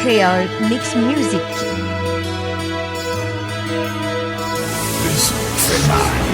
Montreal Mix Music. Le son fait mal.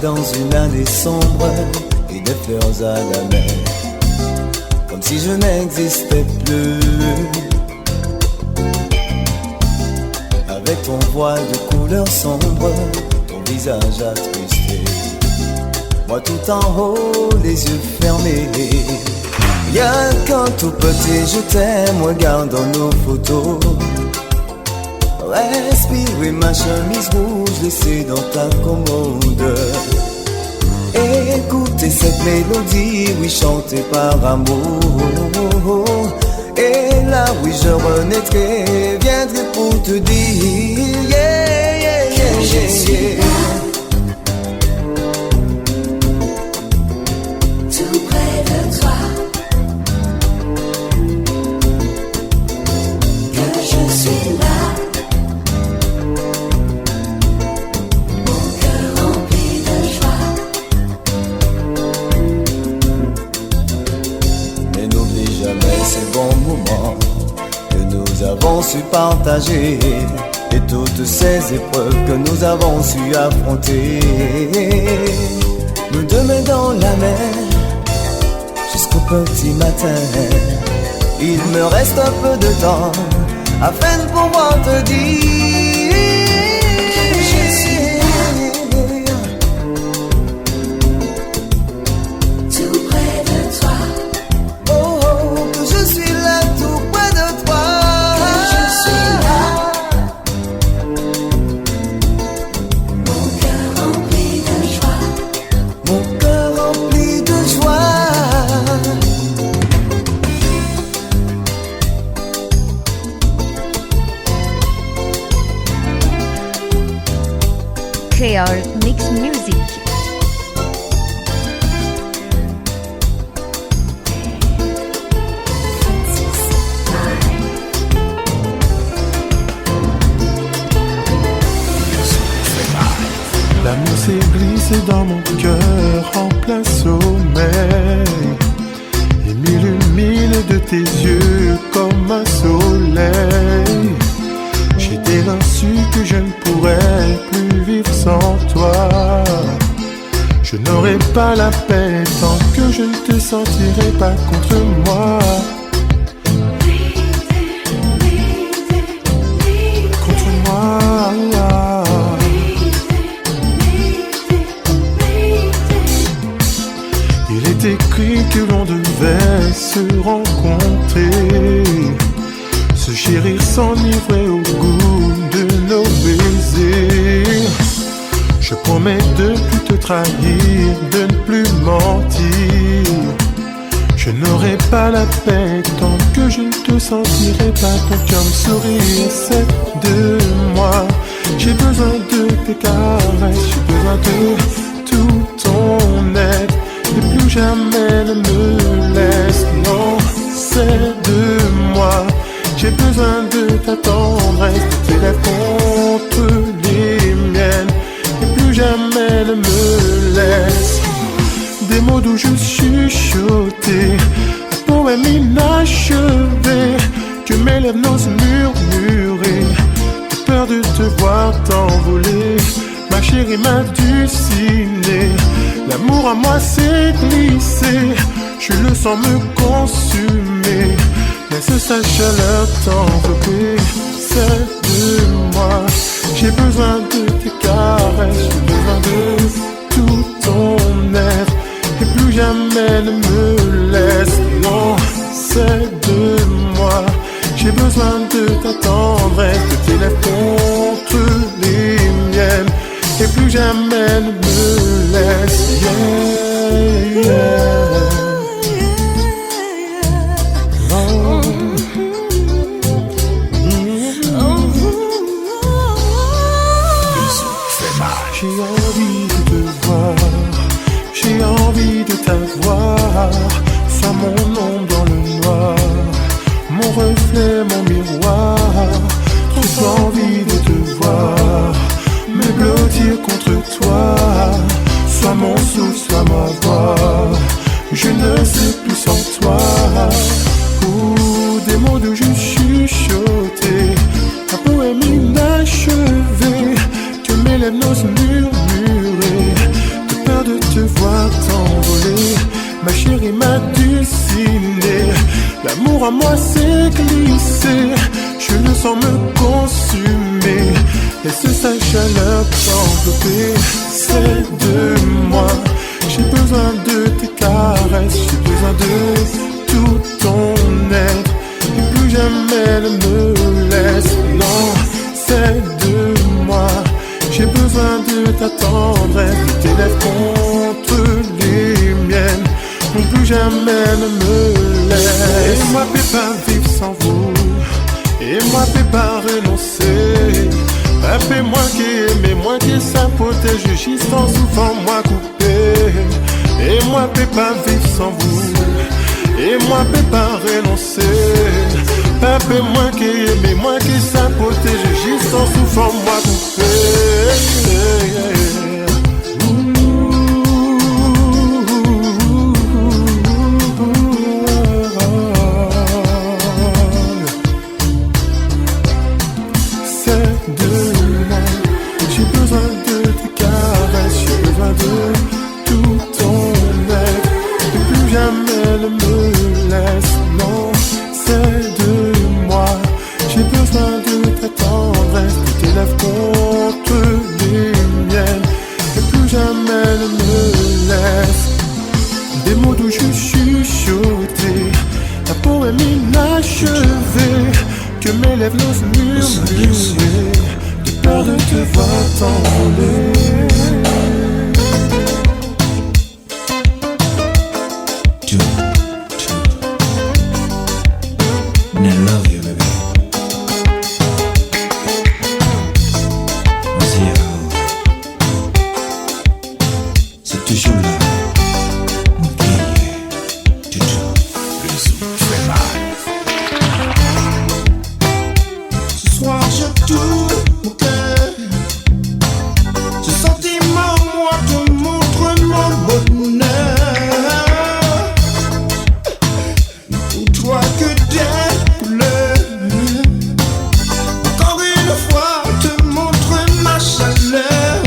dans une année sombre et des fleurs à la mer, comme si je n'existais plus. Avec ton voile de couleur sombre, ton visage attristé, moi tout en haut, les yeux fermés. Rien qu'un tout petit je t'aime, regardant nos photos. Respirer ma chemise rouge laissée dans ta commode. Écoutez cette mélodie, oui, chantée par amour. Et là, oui, je renaîtrai, viendrai pour te dire yeah, yeah, yeah, que je suis là, tout près de toi. Que je suis là, mon cœur rempli de joie. Mais n'oublie jamais ces bons moments que nous avons su partager et toutes ces épreuves que nous avons su affronter. Nous deux mains dans la mer jusqu'au petit matin. Il me reste un peu de temps afin de pouvoir te dire Que je suis là, tout près de toi. oh, oh, que je suis là tout près de toi. Que je suis là, mon cœur rempli de joie. Mon cœur rempli de joie. Creole Mix Music. L'amour s'est glissé dans mon cœur en plein sommeil. Il m'illumine de tes yeux comme un soleil. J'étais reçu que je ne pourrais plus vivre sans toi. Je n'aurai pas la paix tant que je ne te sentirai pas contre moi. Contre moi. Il est écrit que l'on devait se rencontrer, se chérir, s'enivrer au goût de nos baisers. Je promets de ne plus te trahir, de ne plus mentir. Je n'aurai pas la paix tant que je ne te sentirai pas ton cœur me sourire. C'est de moi, j'ai besoin de tes caresses, j'ai besoin de tout ton être. Et plus jamais ne me laisse, non, c'est de moi. J'ai besoin de ta tendresse, de tes lèvres contre les miennes. Et plus jamais ne me laisse. Des mots doux juste chuchotés, un poème inachevé, que mes lèvres n'osent murmurer, de peur de te voir t'envoler. Ma chérie m'a dulciné, l'amour à moi s'est glissé. Je le sens me consumer, laisse sa chaleur t'envelopper. C'est de moi, j'ai besoin de tes caresses, j'ai besoin de tout ton être. Et plus jamais ne me laisse, non, c'est de moi. J'ai besoin de ta tendresse, de tes lèvres contre les miennes. Et plus jamais ne me laisse, yeah, yeah. Oh. J'ai envie de te voir, j'ai envie de t'avoir. Sois mon ombre dans le noir, mon reflet, mon miroir. Trop envie de te voir, me blottir contre toi. Sois mon souffle, sois ma voix. Je ne sais plus sans toi. Ou des mots de juste chuchoter, un poème inachevé, que mes lèvres n'osent murmurer, de ma chérie m'a dessiné. L'amour en moi s'est glissé, je le sens me consumer. Laisse sa chaleur t'envelopper, c'est de moi. J'ai besoin de tes caresses, j'ai besoin de tout ton être. Et plus jamais ne me laisse, non, c'est de moi. J'ai besoin de ta tendresse, de tes lèvres contre les miennes. Non, plus jamais ne me laisse. Et moi, peux pas vivre sans vous, et moi, peux pas renoncer. Appelez-moi qui aimez, moi qui ça protège, juste en souffrant, moi coupé. Et moi, peux pas vivre sans vous, et moi, peux pas renoncer. Appelez-moi qui aimez, moi qui ça protège, juste en souffrant, moi coupé. Que mes lèvres n'osent murmurer, de peur de te voir t'envoler. And I love you, baby. Vas-y, c'est toujours là. Le zouk fait mal. Ce soir je tourne mon cœur. Ce sentiment, moi, te montre mon bonheur. Pour toi que des couleurs. Encore une fois, te montre ma chaleur.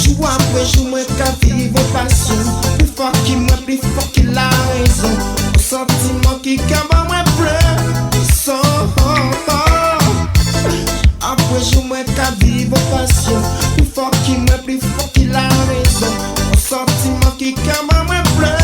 Joue après joue, moi qu'à vivre passion. Plus fort qu'il moi, plus fort qu'il a raison. Un sentiment qui cabane moi pleure. Après joue, moi qu'à vivre passion. Plus fort qu'il moi, plus fort qu'il a raison. Un sentiment qui cabane moi pleure.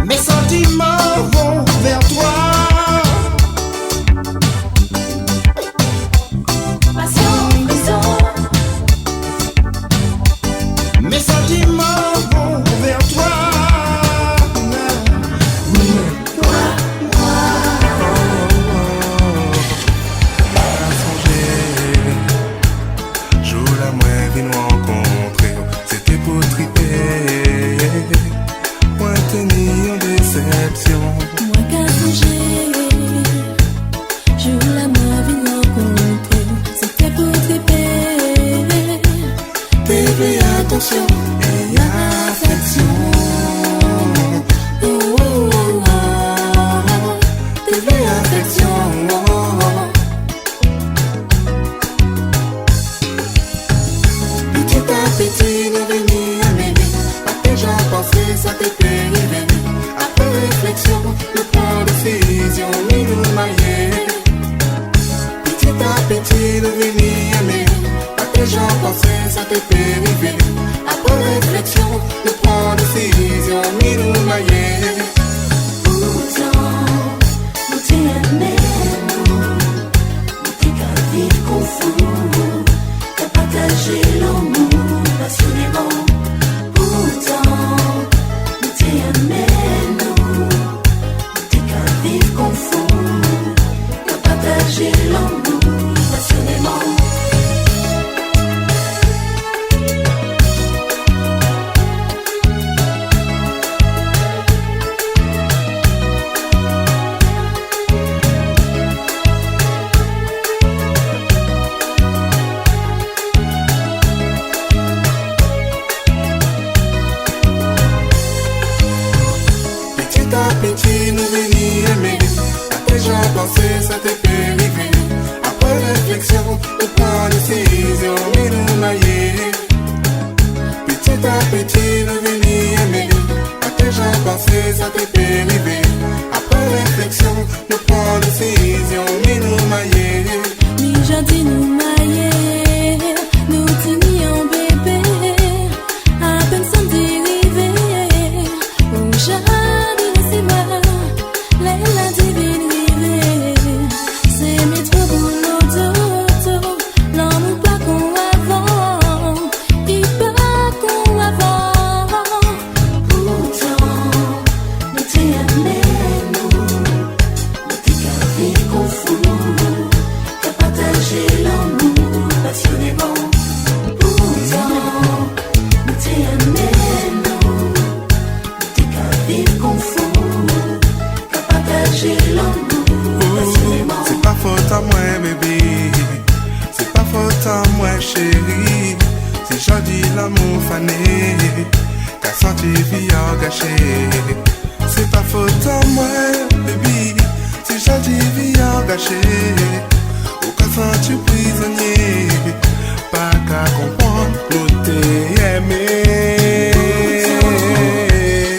Mes sentiments vont vers toi. Mes sentiments vont vers toi. Joue la moins vie nous rencontrer, c'était pour triper. Moi tenir en déception. Moi qu'à songer, je la moi vie rencontrer, c'était pour triper. Bébé, attention et affection. Bébé, affection. Petit à petit, nous venons à m'aimer. Pas déjà pensé, ça t'est arrivé. Après réflexion, le prend décision, nous marier. Petit à petit, nous venons à m'aimer. Pas déjà pensé, ça t'est arrivé. Après réflexion, le prend décision, nous marier. Pourtant, nous t'aimons, nous t'es qu'à vivre confus, t'as partagé l'amour passionnément. Pourtant, nous t'aimons, nous t'es qu'à vivre confus, t'as partagé l'amour passionnément. à petit, nous venons aimer. À tes gens penser, ça t'est fait arriver. Après réflexion, nous prenons décision, mais nous mailler. Petit à petit, nous venons aimer. À tes gens penser, ça t'est fait arriver. Après réflexion, nous prenons décision, mais nous mailler. Mi gentil nous mailler, nous tini en bébé, à peine sans dériver. Où j'habite si bas, les la divine rivée. C'est mes trop boulot d'auto, l'amour pas qu'on avant, il pas qu'on avant. Pourtant, nous t'y aimé, nous t'y carré confus, qu'à partager l'amour passionnément. Pourtant, nous t'y aimé, nous t'y carré confus, qu'à partager l'amour passionnément. C'est pas faute à moi, bébé. C'est pas faute à moi, chérie. Si j'en dis l'amour fané, qu'à senti vie gâché. C'est pas faute à moi, bébé. Si j'en dis vie gâché, ou qu'à senti prisonnier, pas qu'à comprendre, nous t'es aimé.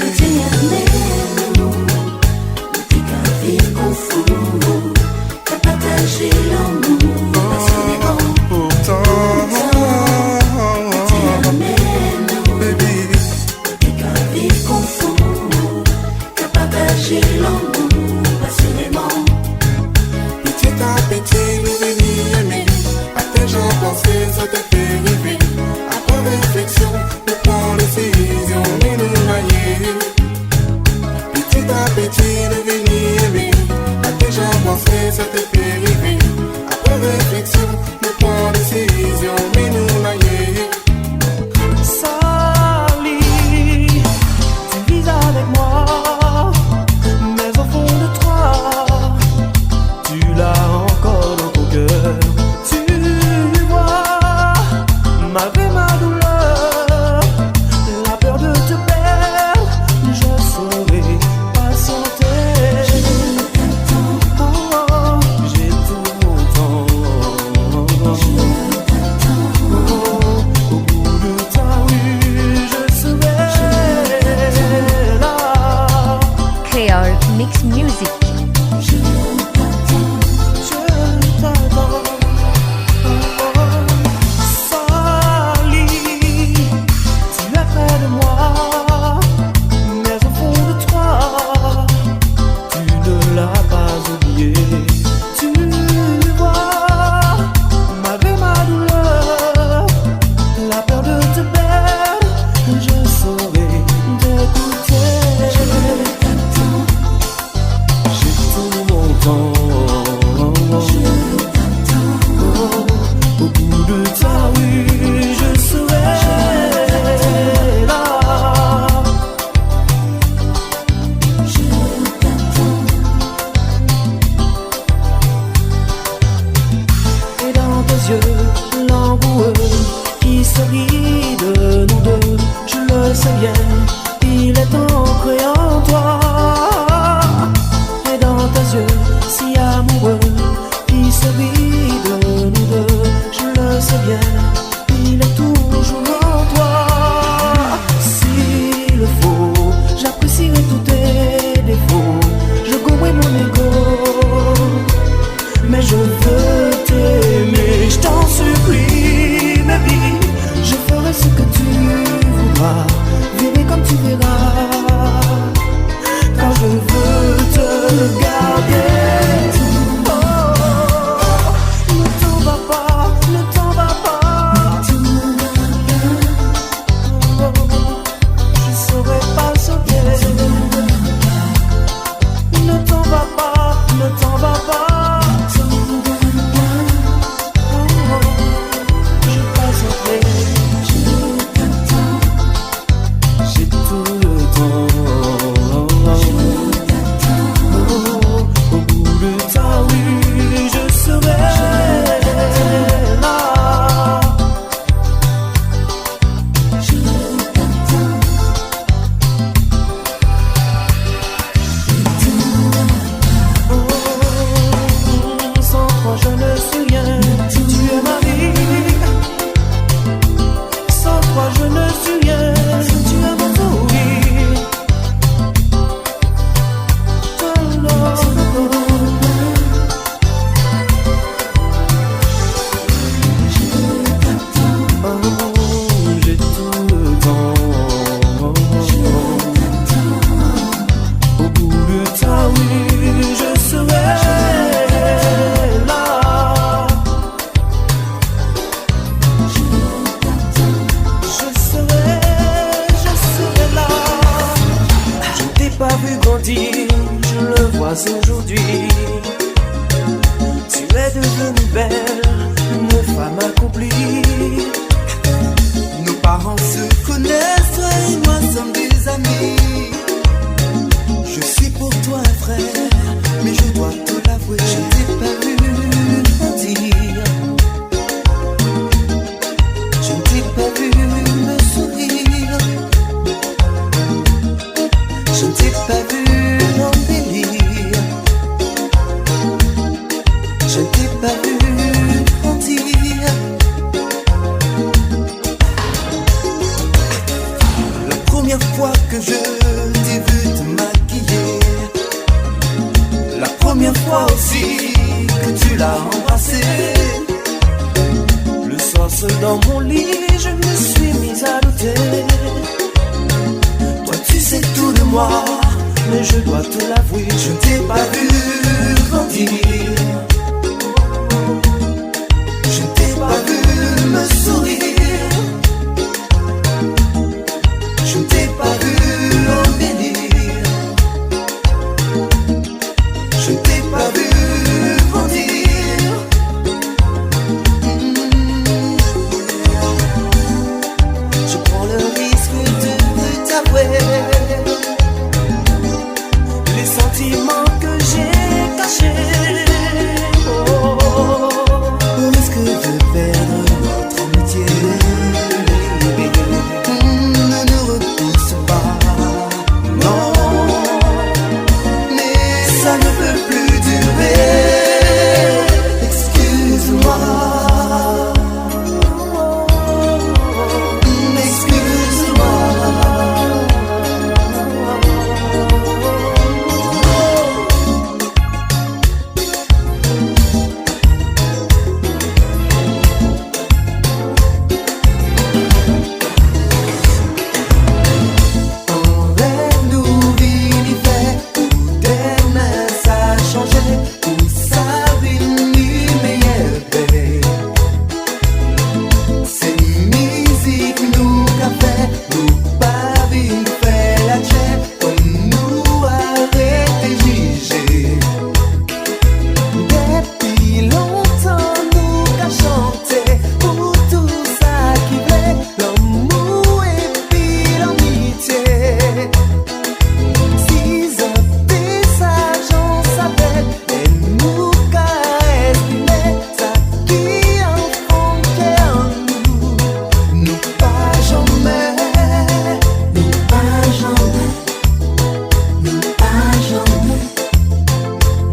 Nous t'y aimé, nous t'y carré confus, qu'à partager l'amour passionnément. Pourtant, baby, T'es carré confus, qu'à partager l'amour passionnément. petit à petit, nous venons aimer. À tes gens penser, ça t'est fait arriver. Après réflexion, nous prenons décision, mais nous mailler. Petit à petit, nous venons aimer. À tes gens penser, ça t'est fait arriver. Après réflexion, nous prenons décision, mais nous mailler. Sally, tu vis avec moi, mais au fond de toi, tu l'as encore dans ton cœur. Tu vois, malgré ma douleur, la peur de te perdre, je saurai patienter. Oh, oh, j'ai tout mon temps. Au bout de ta rue, je serai là. Creole Mix Music. Je t'attends. Sally, tu es près de moi, mais au fond de toi, tu ne l'as pas oublié. Tu vois, malgré ma douleur, la peur de te perdre, je saurai t'écouter. J'ai tout mon vie, je le vois aujourd'hui. Tu es devenue belle, une femme accomplie. Nos parents se connaissent, toi et moi sommes des amis. Je suis pour toi un frère, mais je dois te l'avouer, je t'ai pas vu grandir. Je ne t'ai pas vu me sourire. Je ne t'ai pas vu embellir. Je ne t'ai pas vu grandir. La première fois que je t'ai vu te maquiller, la première fois aussi que tu l'as embrassé. Le soir seul dans mon lit, je me suis mise à douter. Toi tu sais tout de moi, Mais je dois te l'avouer, je ne t'ai pas vu grandir. Je ne t'ai pas vu me sourire. Je ne t'ai pas vu embellir. Je ne t'ai pas vu grandir. Je prends le risque de t'avouer les sentiments que j'ai cachés. Oh, au risque de perdre notre amitié. Ne nous repousse pas, non, mais ça ne peut plus durer. Excuse-moi, excuse-moi. Enlève-nous l'hiver, où demain ça changeait, où ça venue meilleure paix. C'est musique nous qu'a fait, nous pas nous fait la chair, comme nous arrêter juger. Depuis longtemps nous qu'a chanté, pour tout ça qui plaît, l'amour et puis l'amitié. Si je fais ça, j'en savais, et nous qu'a estimé, ça qui en fond qu'est en nous. Nous pas jamais, nous pas jamais, nous pas jamais,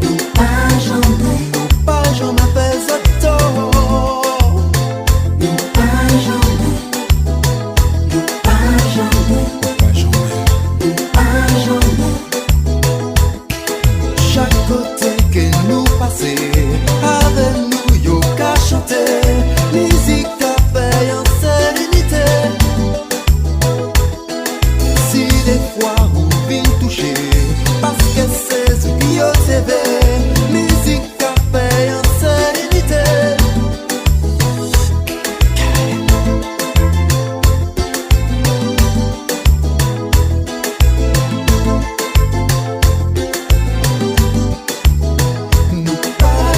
nous pas jamais, nous pas jamais fait ça tort. Nous pas jamais, nous pas jamais, nous pas jamais. Chaque côté que nous passer, avec nous yo qu'a chanter, musique qu'a fait en sérénité. Si des fois vous venez toucher, parce que c'est ce qui au TV, musique qu'a fait en sérénité. Nous pas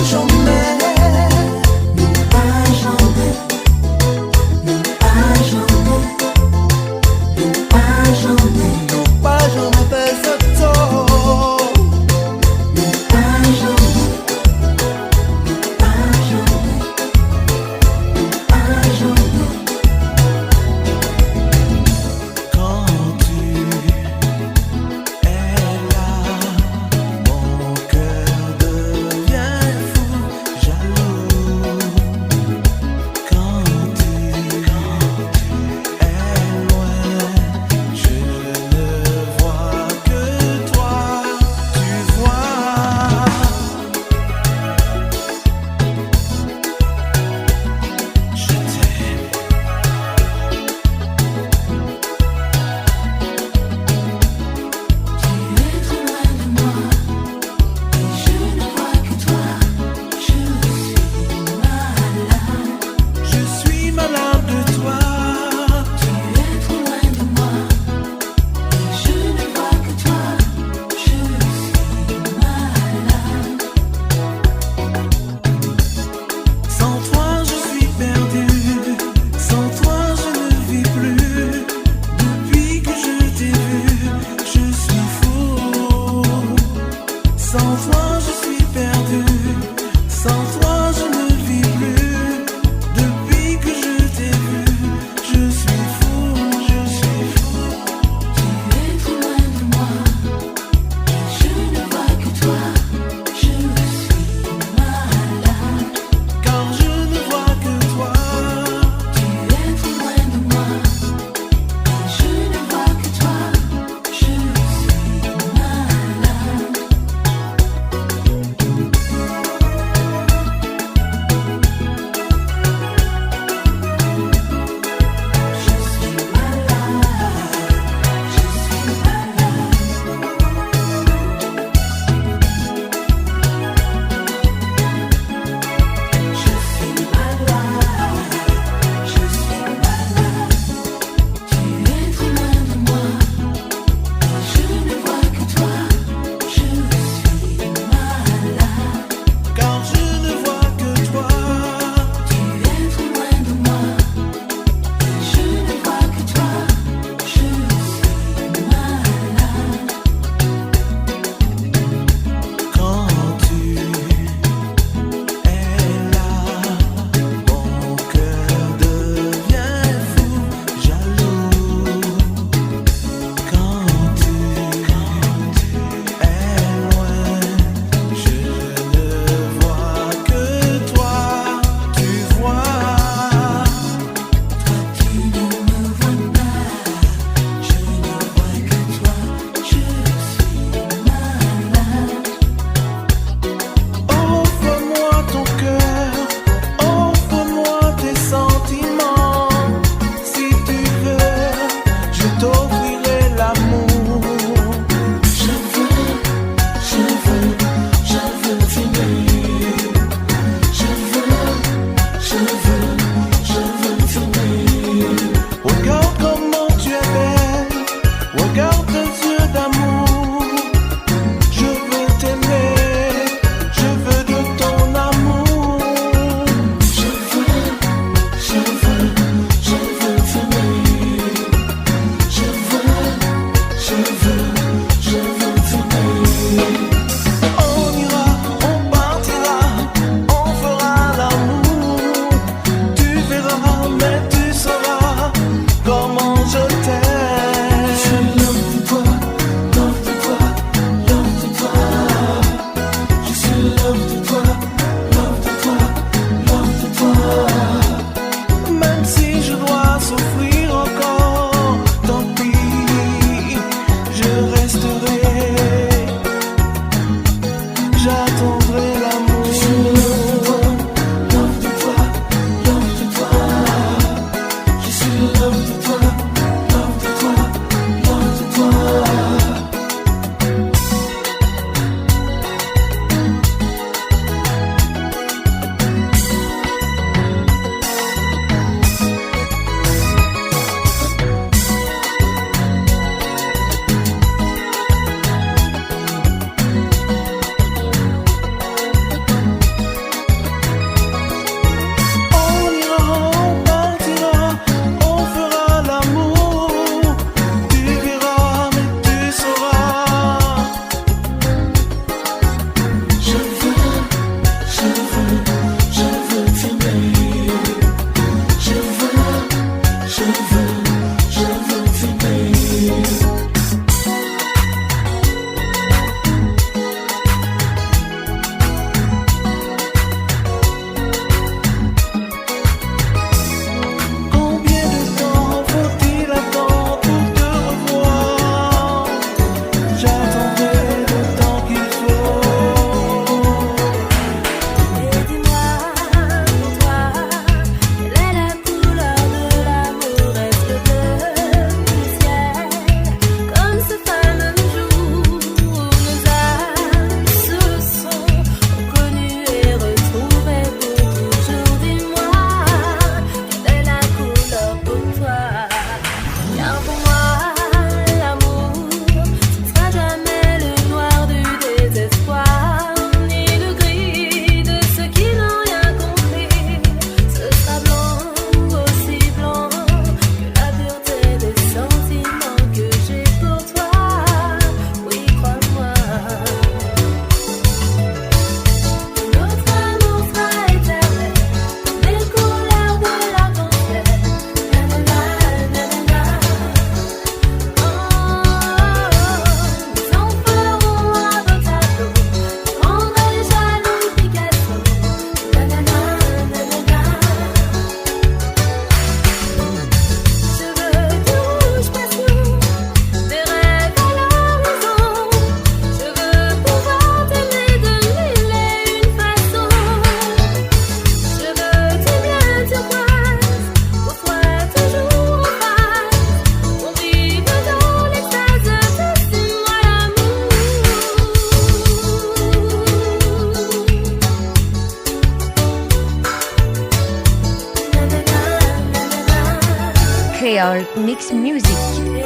Créole Mix Music.